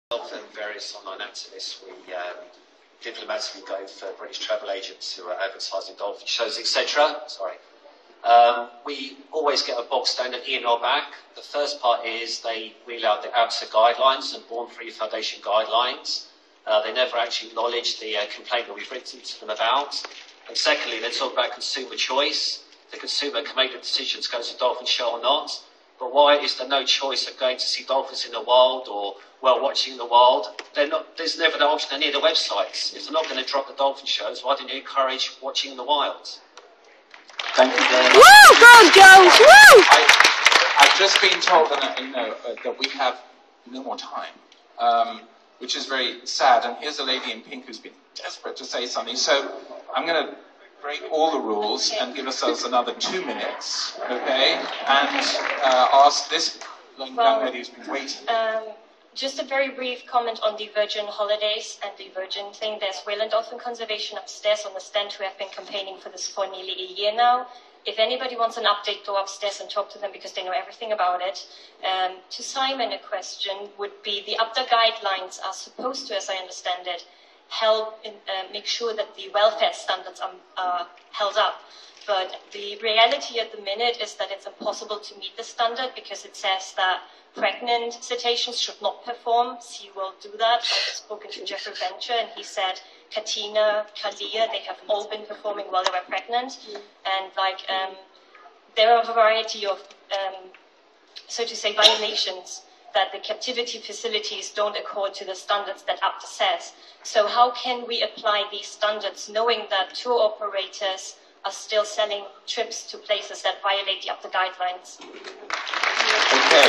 Myself and various online activists, we diplomatically go for British travel agents who are advertising dolphin shows, etc. Sorry. We always get a bog standard email back. The first part is they wheel out the ABSA guidelines and Born Free Foundation guidelines. They never actually acknowledge the complaint that we've written to them about. And secondly, they talk about consumer choice. The consumer can make the decision to go to a dolphin show or not. But why is there no choice of going to see dolphins in the wild or whale watching in the wild? There's never the option on any of the websites. If they're not going to drop the dolphin shows, why don't you encourage watching in the wild? Thank you very much. Woo! Go on, Jones! Woo! I've just been told that we have no more time, which is very sad. And here's a lady in pink who's been desperate to say something. So I'm going to break all the rules and give ourselves another 2 minutes, okay? And ask this young lady who's been waiting. Just a very brief comment on the Virgin holidays and the Virgin thing. There's whale and dolphin conservation upstairs on the stand who have been campaigning for this for nearly a year now. If anybody wants an update, go upstairs and talk to them because they know everything about it. To Simon, a question would be the UPDA guidelines are supposed to, as I understand it, help make sure that the welfare standards are held up. But the reality at the minute is that it's impossible to meet the standard because it says that pregnant cetaceans should not perform. SeaWorld do that. I've spoken to Jeffrey Venture and he said Katina, Kalia, they have all been performing while they were pregnant. And there are a variety of, so to say, violations that the captivity facilities don't accord to the standards that UPDA says. So how can we apply these standards knowing that tour operators are still selling trips to places that violate the UPDA guidelines? Okay.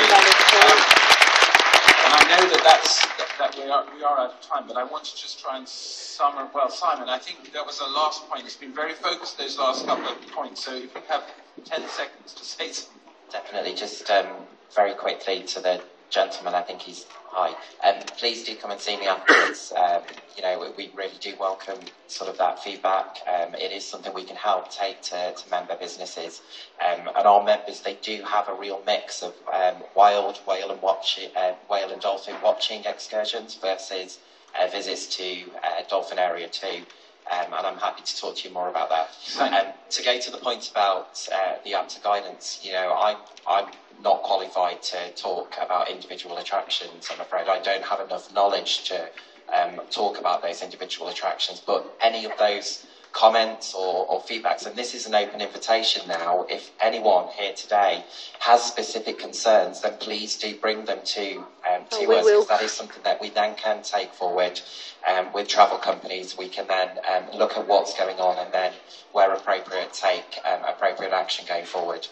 And I know that we are out of time, but I want to just try and summarize. Well, Simon, I think that was the last point. It's been very focused, those last couple of points. So if you have 10 seconds to say something. Definitely. Just very quickly to the gentleman, I think he's hi. Please do come and see me afterwards. We really do welcome sort of that feedback. It is something we can help take to member businesses. And our members, they do have a real mix of wild whale and dolphin watching excursions versus visits to Dolphin Area 2. And I'm happy to talk to you more about that. To go to the point about the ABSA guidance, I'm not qualified to talk about individual attractions, I'm afraid. I don't have enough knowledge to talk about those individual attractions, but any of those comments or feedbacks, and this is an open invitation now, if anyone here today has specific concerns, then please do bring them to us, because that is something that we then can take forward with travel companies. We can then look at what's going on and then, where appropriate, take appropriate action going forward.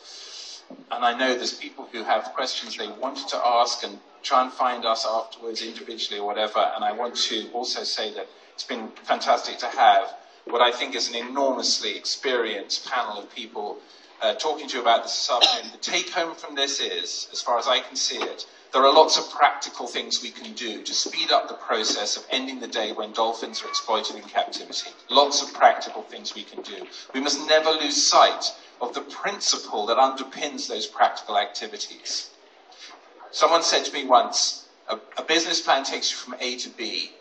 And I know there's people who have questions they wanted to ask and try and find us afterwards individually or whatever. And I want to also say that it's been fantastic to have what I think is an enormously experienced panel of people talking to you about this afternoon. The take home from this is, as far as I can see it, there are lots of practical things we can do to speed up the process of ending the day when dolphins are exploited in captivity. Lots of practical things we can do. We must never lose sight of the principle that underpins those practical activities. Someone said to me once, a business plan takes you from A to B,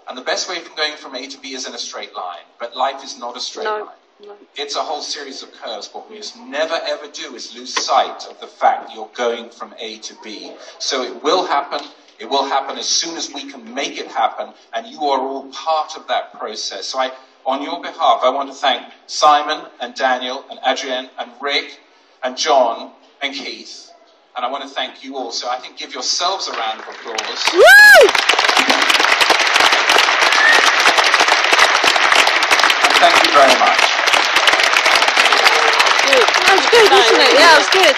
and the best way from going from A to B is in a straight line, but life is not a straight line. No. It's a whole series of curves. What we must never ever do is lose sight of the fact that you're going from A to B. So it will happen. It will happen as soon as we can make it happen, and you are all part of that process. So on your behalf, I want to thank Simon and Daniel and Adrienne and Rick and John and Keith. And I want to thank you all. So I think give yourselves a round of applause. Woo! And thank you very much. Good. That was good, wasn't it? Yeah, it was good.